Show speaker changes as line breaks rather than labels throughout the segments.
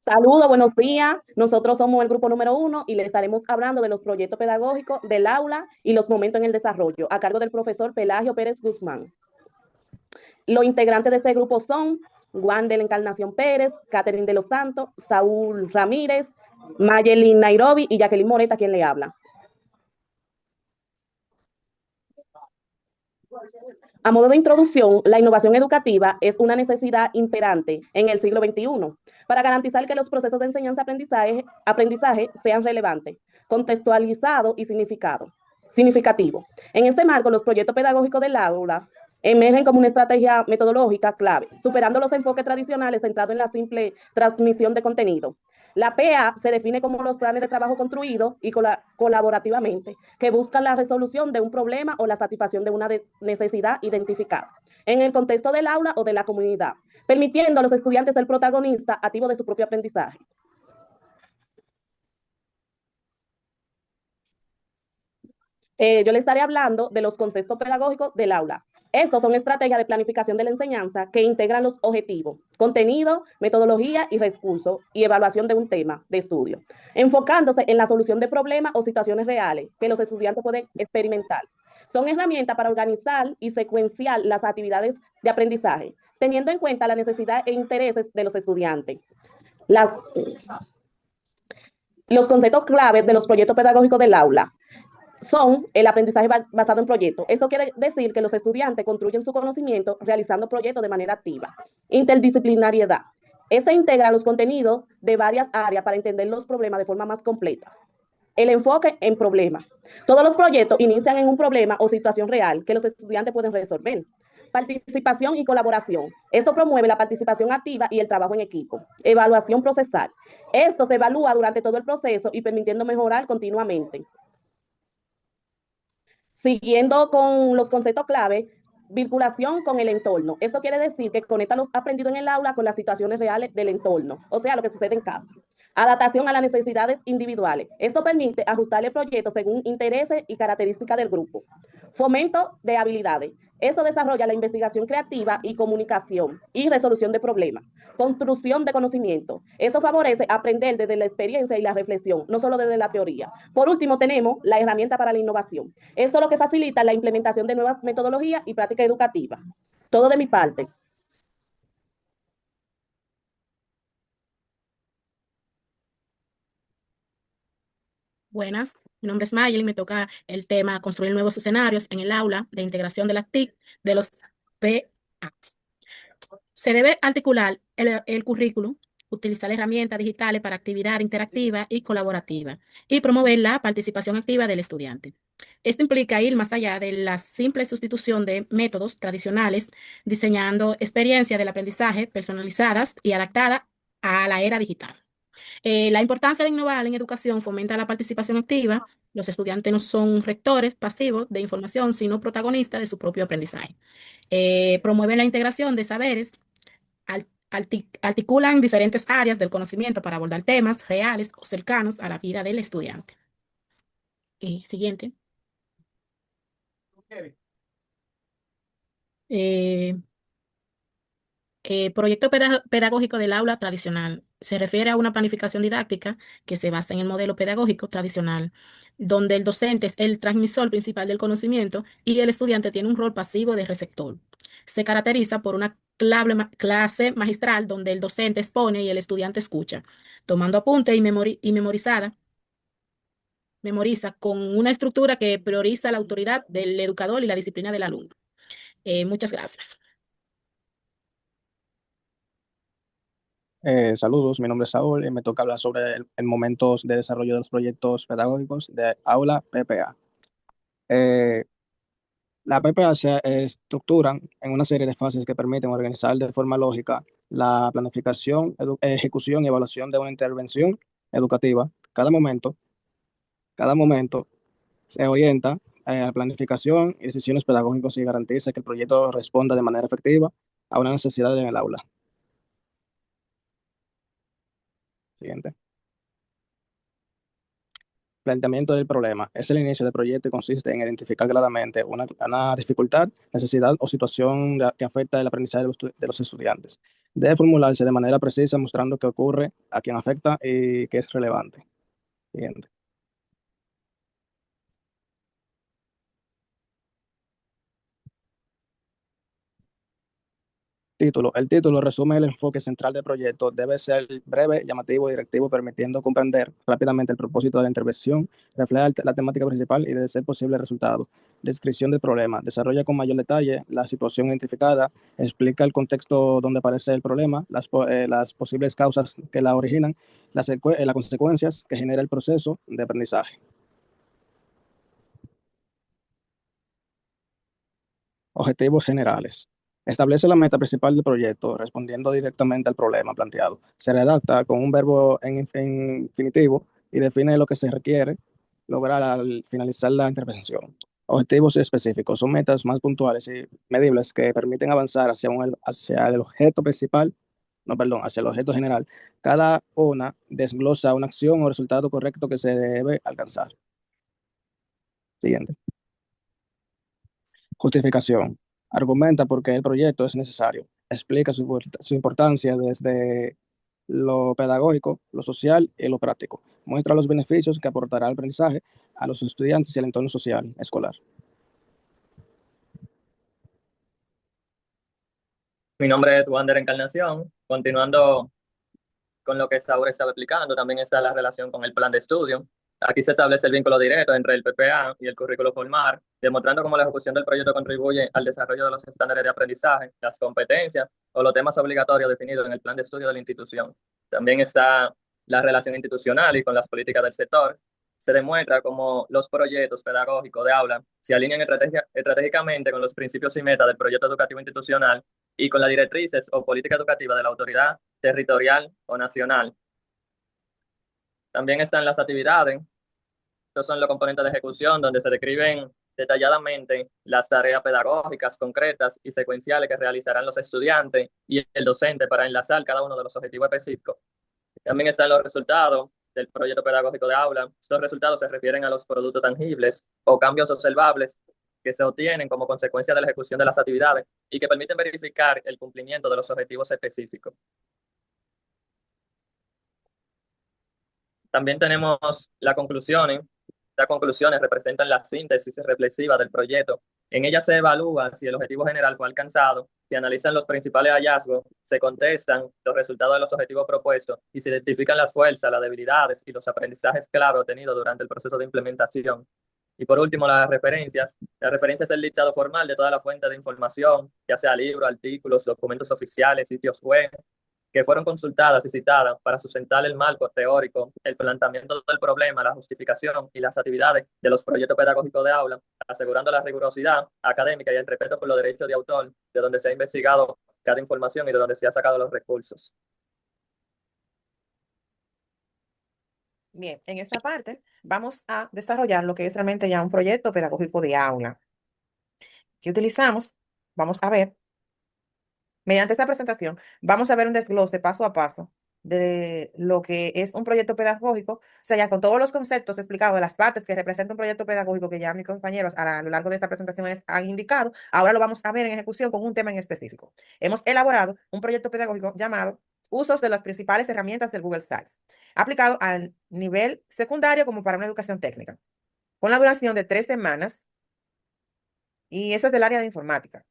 Saludos, buenos días. Nosotros somos el grupo número 1 y le estaremos hablando de los proyectos pedagógicos del aula y los momentos en el desarrollo, a cargo del profesor Pelagio Pérez Guzmán. Los integrantes de este grupo son Wandel Encarnación Pérez, Catherine de los Santos, Saúl Ramírez, Mayelin Nairobi y Jacqueline Moreta, quien le habla. A modo de introducción, la innovación educativa es una necesidad imperante en el siglo XXI para garantizar que los procesos de enseñanza-aprendizaje sean relevantes, contextualizados y significativos. En este marco, los proyectos pedagógicos del aula emergen como una estrategia metodológica clave, superando los enfoques tradicionales centrados en la simple transmisión de contenido. La PA se define como los planes de trabajo construidos y colaborativamente que buscan la resolución de un problema o la satisfacción de una necesidad identificada en el contexto del aula o de la comunidad, permitiendo a los estudiantes ser protagonistas activos de su propio aprendizaje. Yo le estaré hablando de los conceptos pedagógicos del aula. Estos son estrategias de planificación de la enseñanza que integran los objetivos, contenido, metodología y recursos y evaluación de un tema de estudio, enfocándose en la solución de problemas o situaciones reales que los estudiantes pueden experimentar. Son herramientas para organizar y secuenciar las actividades de aprendizaje, teniendo en cuenta la necesidad e intereses de los estudiantes. La, los conceptos claves de los proyectos pedagógicos del aula son el aprendizaje basado en proyectos. Esto quiere decir que los estudiantes construyen su conocimiento realizando proyectos de manera activa. Interdisciplinariedad. Este integra los contenidos de varias áreas para entender los problemas de forma más completa. El enfoque en problemas. Todos los proyectos inician en un problema o situación real que los estudiantes pueden resolver. Participación y colaboración. Esto promueve la participación activa y el trabajo en equipo. Evaluación procesal. Esto se evalúa durante todo el proceso y permitiendo mejorar continuamente. Siguiendo con los conceptos clave, vinculación con el entorno. Esto quiere decir que conecta los aprendidos en el aula con las situaciones reales del entorno, o sea, lo que sucede en casa. Adaptación a las necesidades individuales. Esto permite ajustar el proyecto según intereses y características del grupo. Fomento de habilidades. Esto desarrolla la investigación creativa y comunicación y resolución de problemas. Construcción de conocimiento. Esto favorece aprender desde la experiencia y la reflexión, no solo desde la teoría. Por último, tenemos la herramienta para la innovación. Esto es lo que facilita la implementación de nuevas metodologías y prácticas educativas. Todo de mi parte.
Buenas, mi nombre es Mayel y me toca el tema construir nuevos escenarios en el aula de integración de las TIC de los PA. Se debe articular el currículum, utilizar herramientas digitales para actividad interactiva y colaborativa y promover la participación activa del estudiante. Esto implica ir más allá de la simple sustitución de métodos tradicionales, diseñando experiencias del aprendizaje personalizadas y adaptadas a la era digital. La importancia de innovar en educación fomenta la participación activa. Los estudiantes no son rectores pasivos de información, sino protagonistas de su propio aprendizaje. Promueven la integración de saberes, articulan diferentes áreas del conocimiento para abordar temas reales o cercanos a la vida del estudiante. Siguiente. Eh, Proyecto pedagógico del aula tradicional. Se refiere a una planificación didáctica que se basa en el modelo pedagógico tradicional, donde el docente es el transmisor principal del conocimiento y el estudiante tiene un rol pasivo de receptor. Se caracteriza por una clase magistral donde el docente expone y el estudiante escucha, tomando apunte y memoriza con una estructura que prioriza la autoridad del educador y la disciplina del alumno. Muchas gracias.
Saludos, mi nombre es Saúl y me toca hablar sobre el momentos de desarrollo de los proyectos pedagógicos de aula PPA. Eh, la PPA se estructuran en una serie de fases que permiten organizar de forma lógica la planificación, ejecución y evaluación de una intervención educativa. Cada momento se orienta a la planificación y decisiones pedagógicas y garantiza que el proyecto responda de manera efectiva a una necesidad en el aula. Siguiente. Planteamiento del problema. Es el inicio del proyecto y consiste en identificar claramente una dificultad, necesidad o situación que afecta el aprendizaje de los estudiantes. Debe formularse de manera precisa, mostrando qué ocurre, a quién afecta y qué es relevante. Siguiente. Título. El título resume el enfoque central del proyecto. Debe ser breve, llamativo y directivo, permitiendo comprender rápidamente el propósito de la intervención, refleja la temática principal y, de ser posible, el resultado. Descripción del problema. Desarrolla con mayor detalle la situación identificada, explica el contexto donde aparece el problema, las posibles causas que la originan, las consecuencias que genera el proceso de aprendizaje. Objetivos generales. Establece la meta principal del proyecto, respondiendo directamente al problema planteado. Se redacta con un verbo en infinitivo y define lo que se requiere lograr al finalizar la intervención. Objetivos específicos son metas más puntuales y medibles que permiten avanzar hacia el objeto principal, no, perdón, hacia el objeto general. Cada una desglosa una acción o resultado correcto que se debe alcanzar. Siguiente. Justificación. Argumenta por qué el proyecto es necesario. Explica su importancia desde lo pedagógico, lo social y lo práctico. Muestra los beneficios que aportará el aprendizaje a los estudiantes y al entorno social escolar.
Mi nombre es Wander Encarnación. Continuando con lo que Saura estaba explicando, también está la relación con el plan de estudio. Aquí se establece el vínculo directo entre el PPA y el currículo formal, demostrando cómo la ejecución del proyecto contribuye al desarrollo de los estándares de aprendizaje, las competencias o los temas obligatorios definidos en el plan de estudio de la institución. También está la relación institucional y con las políticas del sector. Se demuestra cómo los proyectos pedagógicos de aula se alinean estratégicamente con los principios y metas del proyecto educativo institucional y con las directrices o política educativa de la autoridad territorial o nacional. También están las actividades. Estos son los componentes de ejecución donde se describen detalladamente las tareas pedagógicas concretas y secuenciales que realizarán los estudiantes y el docente para enlazar cada uno de los objetivos específicos. También están los resultados del proyecto pedagógico de aula. Estos resultados se refieren a los productos tangibles o cambios observables que se obtienen como consecuencia de la ejecución de las actividades y que permiten verificar el cumplimiento de los objetivos específicos. También tenemos las conclusiones. Las conclusiones representan la síntesis reflexiva del proyecto. En ellas se evalúa si el objetivo general fue alcanzado, se analizan los principales hallazgos, se contestan los resultados de los objetivos propuestos y se identifican las fuerzas, las debilidades y los aprendizajes clave obtenidos durante el proceso de implementación. Y por último, las referencias. La referencia es el listado formal de toda la fuente de información, ya sea libros, artículos, documentos oficiales, sitios web, que fueron consultadas y citadas para sustentar el marco teórico, el planteamiento del problema, la justificación y las actividades de los proyectos pedagógicos de aula, asegurando la rigurosidad académica y el respeto por los derechos de autor, de donde se ha investigado cada información y de donde se ha sacado los recursos.
Bien, en esta parte vamos a desarrollar lo que es realmente ya un proyecto pedagógico de aula. ¿Qué utilizamos? Vamos a ver. Mediante esta presentación, vamos a ver un desglose paso a paso de lo que es un proyecto pedagógico, o sea, ya con todos los conceptos explicados de las partes que representa un proyecto pedagógico que ya mis compañeros a lo largo de esta presentación han indicado, ahora lo vamos a ver en ejecución con un tema en específico. Hemos elaborado un proyecto pedagógico llamado Usos de las principales herramientas del Google Sites, aplicado al nivel secundario como para una educación técnica, con la duración de 3 semanas, y eso es del área de informática.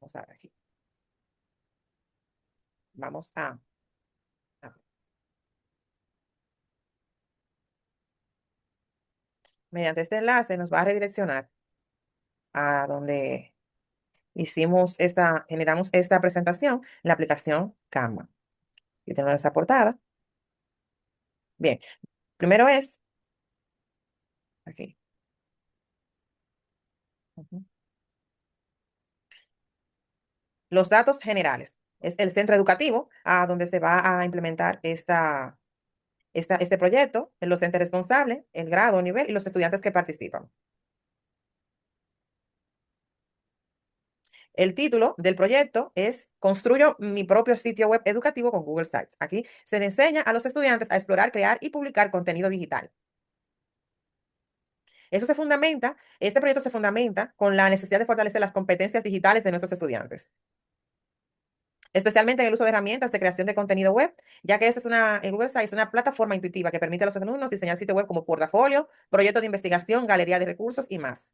Vamos a ver aquí. Vamos a mediante este enlace nos va a redireccionar a donde generamos esta presentación, la aplicación Canva. Y tenemos esa portada. Bien, primero es aquí. Los datos generales. Es el centro educativo a donde se va a implementar este proyecto, el docente responsable, el grado, nivel y los estudiantes que participan. El título del proyecto es Construyo mi propio sitio web educativo con Google Sites. Aquí se le enseña a los estudiantes a explorar, crear y publicar contenido digital. Este proyecto se fundamenta con la necesidad de fortalecer las competencias digitales de nuestros estudiantes. especialmente en el uso de herramientas de creación de contenido web, ya que el Google Sites es una plataforma intuitiva que permite a los alumnos diseñar sitios web como portafolio, proyectos de investigación, galería de recursos y más.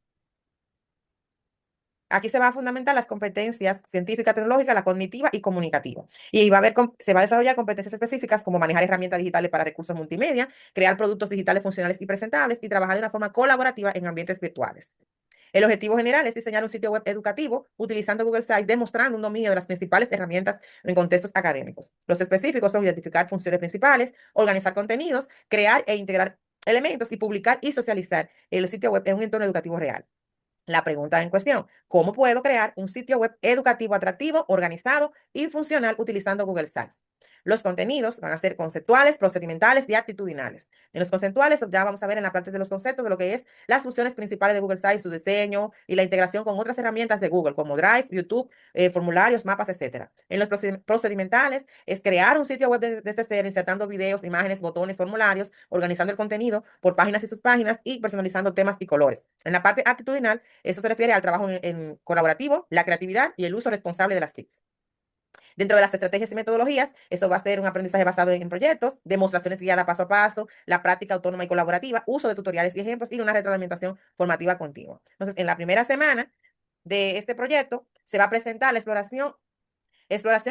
Aquí se va a fundamentar las competencias científica, tecnológica, la cognitiva y comunicativa. Y se va a desarrollar competencias específicas como manejar herramientas digitales para recursos multimedia, crear productos digitales funcionales y presentables y trabajar de una forma colaborativa en ambientes virtuales. El objetivo general es diseñar un sitio web educativo utilizando Google Sites, demostrando un dominio de las principales herramientas en contextos académicos. Los específicos son identificar funciones principales, organizar contenidos, crear e integrar elementos y publicar y socializar el sitio web en un entorno educativo real. La pregunta en cuestión: ¿cómo puedo crear un sitio web educativo atractivo, organizado y funcional utilizando Google Sites? Los contenidos van a ser conceptuales, procedimentales y actitudinales. En los conceptuales ya vamos a ver en la parte de los conceptos de lo que es las funciones principales de Google Sites, su diseño y la integración con otras herramientas de Google como Drive, YouTube, formularios, mapas, etc. En los procedimentales es crear un sitio web desde cero, insertando videos, imágenes, botones, formularios, organizando el contenido por páginas y subpáginas y personalizando temas y colores. En la parte actitudinal, eso se refiere al trabajo en colaborativo, la creatividad y el uso responsable de las TICs. Dentro de las estrategias y metodologías, eso va a ser un aprendizaje basado en proyectos, demostraciones guiadas paso a paso, la práctica autónoma y colaborativa, uso de tutoriales y ejemplos y una retroalimentación formativa continua. Entonces, en la primera semana de este proyecto se va a presentar la exploración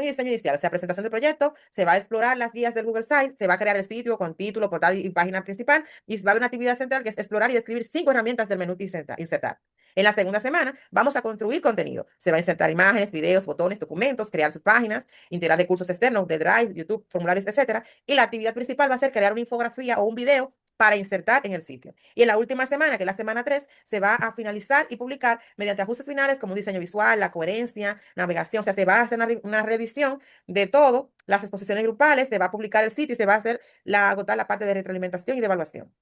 y diseño inicial, o sea, presentación del proyecto, se va a explorar las guías del Google Sites, se va a crear el sitio con título, portada y página principal, y va a haber una actividad central que es explorar y describir 5 herramientas del menú insertar. En la segunda semana vamos a construir contenido. Se va a insertar imágenes, videos, botones, documentos, crear sus páginas, integrar recursos externos de Drive, YouTube, formularios, etc. Y la actividad principal va a ser crear una infografía o un video para insertar en el sitio. Y en la última semana, que es la semana 3, se va a finalizar y publicar mediante ajustes finales como un diseño visual, la coherencia, navegación. O sea, se va a hacer una revisión de todo, las exposiciones grupales, se va a publicar el sitio y se va a hacer agotar la parte de retroalimentación y de evaluación.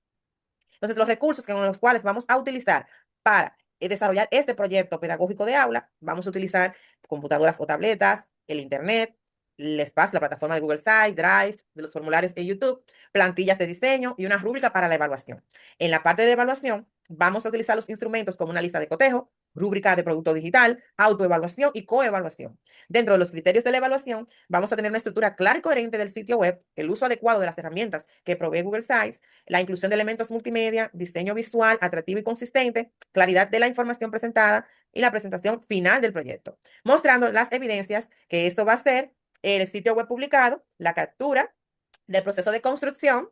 Entonces, los recursos con los cuales vamos a utilizar para desarrollar este proyecto pedagógico de aula, vamos a utilizar computadoras o tabletas, el Internet, el espacio, la plataforma de Google Sites, Drive, de los formularios de YouTube, plantillas de diseño y una rúbrica para la evaluación. En la parte de evaluación, vamos a utilizar los instrumentos como una lista de cotejo, rúbrica de producto digital, autoevaluación y coevaluación. Dentro de los criterios de la evaluación, vamos a tener una estructura clara y coherente del sitio web, el uso adecuado de las herramientas que provee Google Sites, la inclusión de elementos multimedia, diseño visual atractivo y consistente, claridad de la información presentada y la presentación final del proyecto, mostrando las evidencias que esto va a ser el sitio web publicado, la captura del proceso de construcción,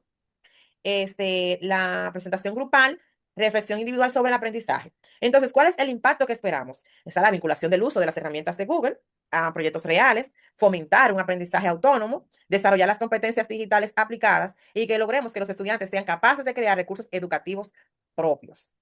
la presentación grupal, reflexión individual sobre el aprendizaje. Entonces, ¿cuál es el impacto que esperamos? Está la vinculación del uso de las herramientas de Google a proyectos reales, fomentar un aprendizaje autónomo, desarrollar las competencias digitales aplicadas y que logremos que los estudiantes sean capaces de crear recursos educativos propios.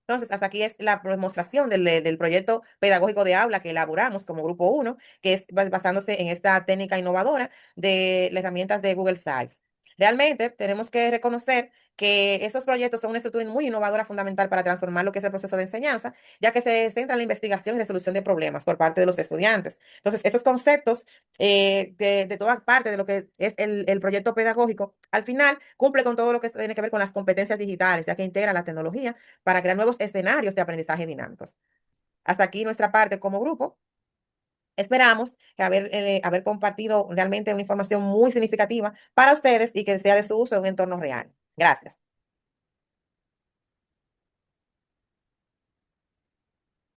Entonces, hasta aquí es la demostración del proyecto pedagógico de aula que elaboramos como Grupo 1, que es basándose en esta técnica innovadora de las herramientas de Google Sites. Realmente tenemos que reconocer que estos proyectos son una estructura muy innovadora fundamental para transformar lo que es el proceso de enseñanza, ya que se centra en la investigación y resolución de problemas por parte de los estudiantes. Entonces, estos conceptos de toda parte de lo que es el proyecto pedagógico, al final cumple con todo lo que tiene que ver con las competencias digitales, ya que integra la tecnología para crear nuevos escenarios de aprendizaje dinámicos. Hasta aquí nuestra parte como grupo. Esperamos que haber compartido realmente una información muy significativa para ustedes y que sea de su uso en un entorno real. Gracias.